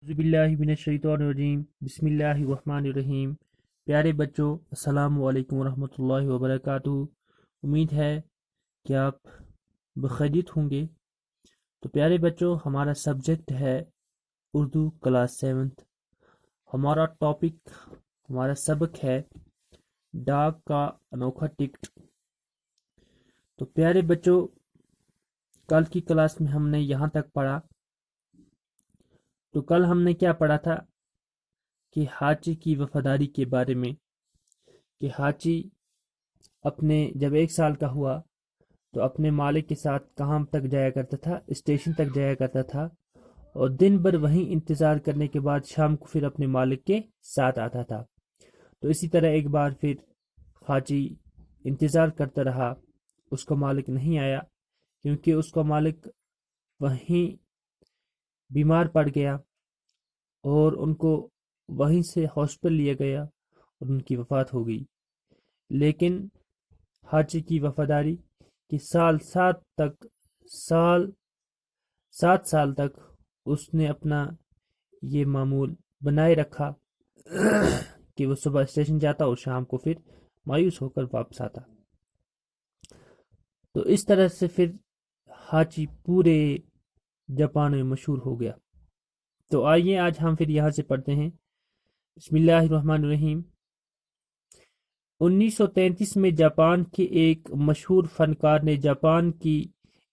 اعوذ باللہ من الشیطان الرجیم بسم اللہ الرحمن الرحیم۔ پیارے بچوں، السلام علیکم ورحمۃ اللہ وبرکاتہ۔ امید ہے کہ آپ بخیریت ہوں گے۔ تو پیارے بچوں، ہمارا سبجیکٹ ہے اردو کلاس 7۔ ہمارا ٹاپک، ہمارا سبق ہے ڈاک کا انوکھا ٹکٹ۔ تو پیارے بچوں، کل کی کلاس میں ہم نے یہاں تک پڑھا۔ تو کل ہم نے کیا پڑھا تھا کہ حاجی کی وفاداری کے بارے میں، کہ حاجی جب 1 سال کا ہوا تو اپنے مالک کے ساتھ کہاں تک جایا کرتا تھا؟ اسٹیشن تک جایا کرتا تھا، اور دن بھر وہیں انتظار کرنے کے بعد شام کو پھر اپنے مالک کے ساتھ آتا تھا۔ تو اسی طرح ایک بار پھر حاجی انتظار کرتا رہا، اس کا مالک نہیں آیا، کیونکہ اس کا مالک وہیں بیمار پڑ گیا اور ان کو وہیں سے ہاسپٹل لیا گیا اور ان کی وفات ہو گئی۔ لیکن حاجی کی وفاداری کہ 7 سال تک اس نے اپنا یہ معمول بنائے رکھا کہ وہ صبح اسٹیشن جاتا اور شام کو پھر مایوس ہو کر واپس آتا۔ تو اس طرح سے پھر حاجی پورے جاپان میں مشہور ہو گیا۔ تو آئیے آج ہم پھر یہاں سے پڑھتے ہیں۔ بسم اللہ الرحمن الرحیم۔ 1933 میں جاپان کے ایک مشہور فنکار نے جاپان کی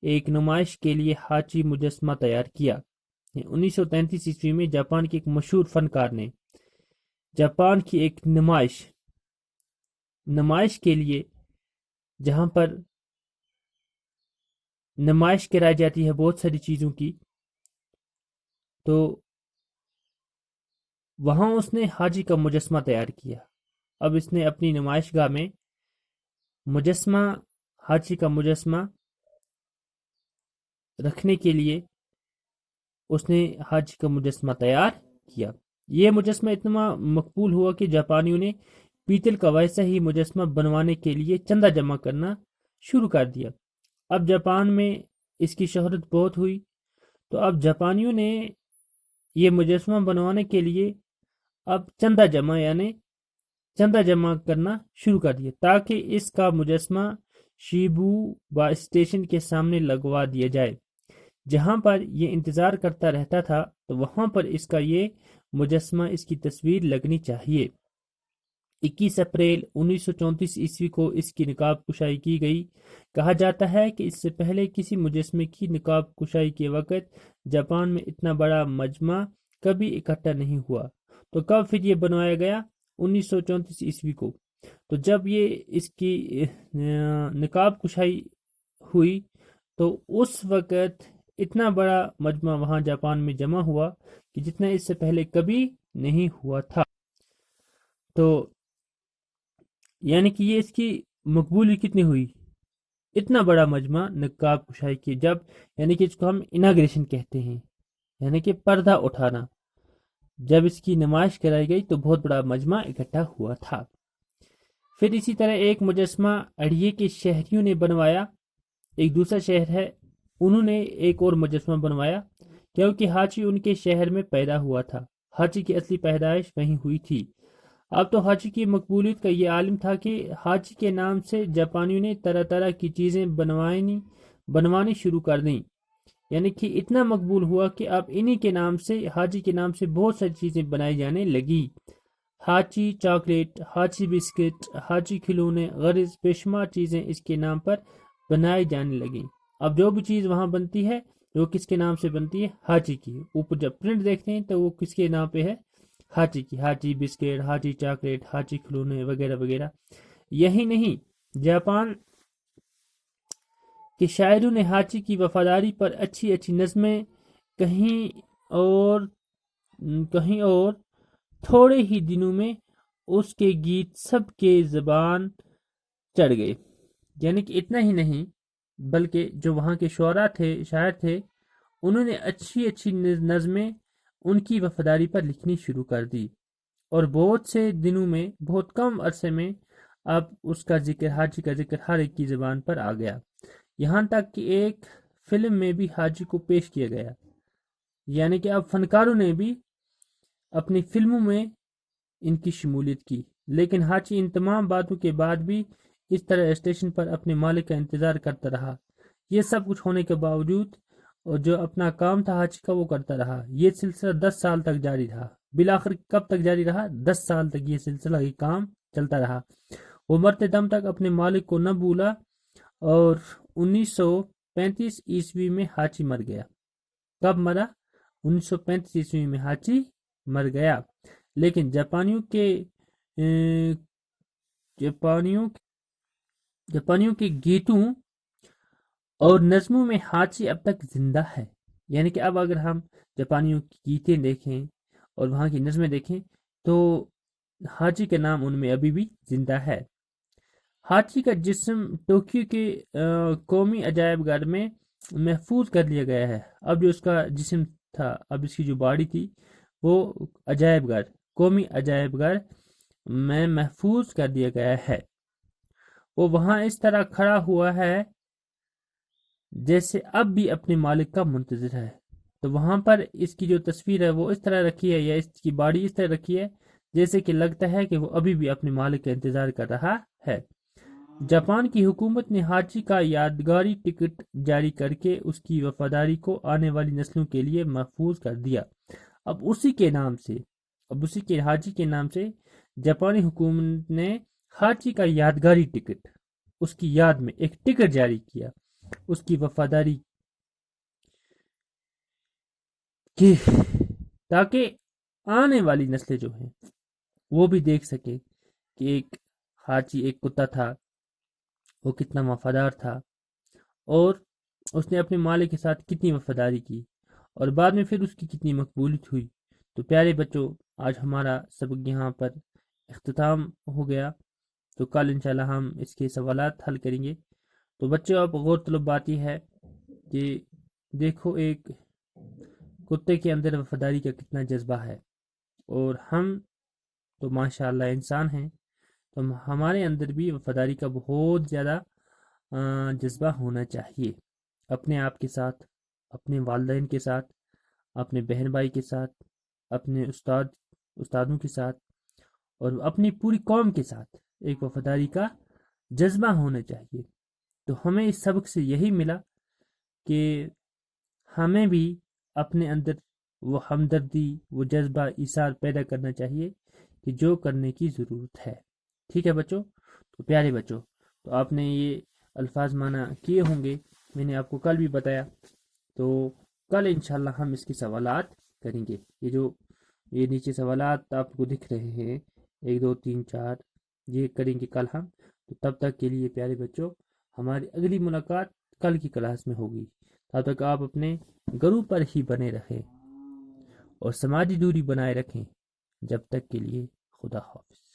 ایک نمائش کے لیے حاجی مجسمہ تیار کیا۔ 1933 عیسوی میں جاپان کے ایک مشہور فنکار نے جاپان کی ایک نمائش کے لیے، جہاں پر نمائش کرائی جاتی ہے بہت ساری چیزوں کی، تو وہاں اس نے حاجی کا مجسمہ تیار کیا۔ اب اس نے اپنی نمائش گاہ میں حاجی کا مجسمہ رکھنے کے لیے اس نے حاجی کا مجسمہ تیار کیا۔ یہ مجسمہ اتنا مقبول ہوا کہ جاپانیوں نے پیتل کا ویسا ہی مجسمہ بنوانے کے لیے چندہ جمع کرنا شروع کر دیا۔ اب جاپان میں اس کی شہرت بہت ہوئی، تو اب جاپانیوں نے یہ مجسمہ بنوانے کے لیے اب چندہ جمع کرنا شروع کر دیا، تاکہ اس کا مجسمہ شیبوبا اسٹیشن کے سامنے لگوا دیا جائے۔ جہاں پر یہ انتظار کرتا رہتا تھا، تو وہاں پر اس کا یہ مجسمہ، اس کی تصویر لگنی چاہیے۔ 21 اپریل 1934 عیسوی کو اس کی نقاب کشائی کی گئی۔ کہا جاتا ہے کہ اس سے پہلے کسی مجسمے کی نقاب کشائی کے وقت جاپان میں اتنا بڑا مجمع کبھی اکٹھا نہیں ہوا۔ تو کب پھر یہ بنوایا گیا؟ 1934 عیسوی کو۔ تو جب اس کی نقاب کشائی ہوئی، تو اس وقت اتنا بڑا مجمع وہاں جاپان میں جمع ہوا کہ جتنا اس سے پہلے کبھی نہیں ہوا تھا۔ تو یعنی کہ یہ اس کی مقبولی کتنی ہوئی؟ اتنا بڑا مجمع نقاب کشائی کی، جب یعنی کہ اس کو ہم اناگریشن کہتے ہیں، یعنی کہ پردہ اٹھانا، جب اس کی نمائش کرائی گئی تو بہت بڑا مجمع اکٹھا ہوا تھا۔ پھر اسی طرح ایک مجسمہ اڑیے کے شہریوں نے بنوایا۔ ایک دوسرا شہر ہے، انہوں نے ایک اور مجسمہ بنوایا، کیونکہ حاجی ان کے شہر میں پیدا ہوا تھا۔ حاجی کی اصلی پیدائش وہیں ہوئی تھی۔ اب تو حاجی کی مقبولیت کا یہ عالم تھا کہ حاجی کے نام سے جاپانیوں نے طرح طرح کی چیزیں بنوانی شروع کر دیں، یعنی کہ اتنا مقبول ہوا کہ اب حاجی کے نام سے بہت ساری چیزیں بنائی جانے لگی۔ حاجی چاکلیٹ، حاجی بسکٹ، حاجی کھلونے، غرض بے شمار چیزیں اس کے نام پر بنائی جانے لگیں۔ اب جو بھی چیز وہاں بنتی ہے وہ کس کے نام سے بنتی ہے؟ حاجی کی۔ اوپر جب پرنٹ دیکھتے ہیں تو وہ کس کے نام پہ ہے؟ حاجی کی۔ حاجی بسکٹ، حاجی چاکلیٹ، حاجی کھلونے وغیرہ وغیرہ۔ یہی نہیں، جاپان کہ شاعروں نے حاجی کی وفاداری پر اچھی اچھی نظمیں کہیں اور تھوڑے ہی دنوں میں اس کے گیت سب کے زبان چڑھ گئے۔ یعنی کہ اتنا ہی نہیں، بلکہ جو وہاں کے شاعر تھے، انہوں نے اچھی اچھی نظمیں ان کی وفاداری پر لکھنی شروع کر دی، اور بہت سے دنوں میں، بہت کم عرصے میں اب اس کا ذکر، حاجی کا ذکر ہر ایک کی زبان پر آ گیا۔ یہاں تک کہ ایک فلم میں بھی حاجی کو پیش کیا گیا، یعنی کہ اب فنکاروں نے بھی اپنی فلموں میں ان کی شمولیت کی، لیکن ہاچی ان تمام باتوں کے بعد بھی اس طرح اسٹیشن پر اپنے مالک کا انتظار کرتا رہا۔ یہ سب کچھ ہونے کے باوجود اور جو اپنا کام تھا ہاچی کا وہ کرتا رہا۔ یہ سلسلہ 10 سال تک جاری رہا۔ بالآخر کب تک جاری رہا؟ 10 سال تک یہ سلسلہ یہ کام چلتا رہا۔ وہ مرتے دم تک اپنے مالک کو نہ بھولا اور 1935 عیسوی میں ہاچی مر گیا۔ کب مرا؟ 1935 عیسوی میں ہاچی مر گیا۔ لیکن جاپانیوں کے گیتوں اور نظموں میں ہاچی اب تک زندہ ہے۔ یعنی کہ اب اگر ہم جاپانیوں کی گیتیں دیکھیں اور وہاں کی نظمیں دیکھیں تو ہاچی کا نام ان میں ابھی بھی زندہ ہے۔ ہاچی کا جسم ٹوکیو کے قومی عجائب گھر میں محفوظ کر لیا گیا ہے۔ اب جو اس کا جسم تھا، اب اس کی جو باڈی تھی وہ عجائب گھر، قومی عجائب گھر میں محفوظ کر دیا گیا ہے۔ وہ وہاں اس طرح کھڑا ہوا ہے جیسے اب بھی اپنے مالک کا منتظر ہے۔ تو وہاں پر اس کی جو تصویر ہے وہ اس طرح رکھی ہے، یا اس کی باڈی اس طرح رکھی ہے جیسے کہ لگتا ہے کہ وہ ابھی بھی اپنے مالک کا انتظار کر رہا ہے۔ جاپان کی حکومت نے ہاچی کا یادگاری ٹکٹ جاری کر کے اس کی وفاداری کو آنے والی نسلوں کے لیے محفوظ کر دیا۔ اب اسی کے ہاچی کے نام سے جاپانی حکومت نے ہاچی کا یادگاری ٹکٹ، اس کی یاد میں ایک ٹکٹ جاری کیا، اس کی وفاداری کی، تاکہ آنے والی نسلیں جو ہیں وہ بھی دیکھ سکے کہ ایک ہاچی، ایک کتا تھا، وہ کتنا وفادار تھا اور اس نے اپنے مالک کے ساتھ کتنی وفاداری کی، اور بعد میں پھر اس کی کتنی مقبولیت ہوئی۔ تو پیارے بچوں، آج ہمارا سبق یہاں پر اختتام ہو گیا، تو کل انشاءاللہ ہم اس کے سوالات حل کریں گے۔ تو بچوں، اب غور طلب بات یہ ہے کہ دیکھو ایک کتے کے اندر وفاداری کا کتنا جذبہ ہے، اور ہم تو ماشاءاللہ انسان ہیں، تو ہمارے اندر بھی وفاداری کا بہت زیادہ جذبہ ہونا چاہیے، اپنے آپ کے ساتھ، اپنے والدین کے ساتھ، اپنے بہن بھائی کے ساتھ، اپنے استادوں کے ساتھ، اور اپنی پوری قوم کے ساتھ ایک وفاداری کا جذبہ ہونا چاہیے۔ تو ہمیں اس سبق سے یہی ملا کہ ہمیں بھی اپنے اندر وہ ہمدردی، وہ جذبہ ایثار پیدا کرنا چاہیے کہ جو کرنے کی ضرورت ہے۔ ٹھیک ہے بچوں؟ تو پیارے بچوں، تو آپ نے یہ الفاظ معنی کیے ہوں گے، میں نے آپ کو کل بھی بتایا، تو کل انشاءاللہ ہم اس کے سوالات کریں گے۔ یہ نیچے سوالات آپ کو دکھ رہے ہیں، 1 2 3 4، یہ کریں گے کل ہم۔ تو تب تک کے لیے پیارے بچوں، ہماری اگلی ملاقات کل کی کلاس میں ہوگی۔ تب تک آپ اپنے گھروں پر ہی بنے رہیں اور سماجی دوری بنائے رکھیں۔ جب تک کے لیے خدا حافظ۔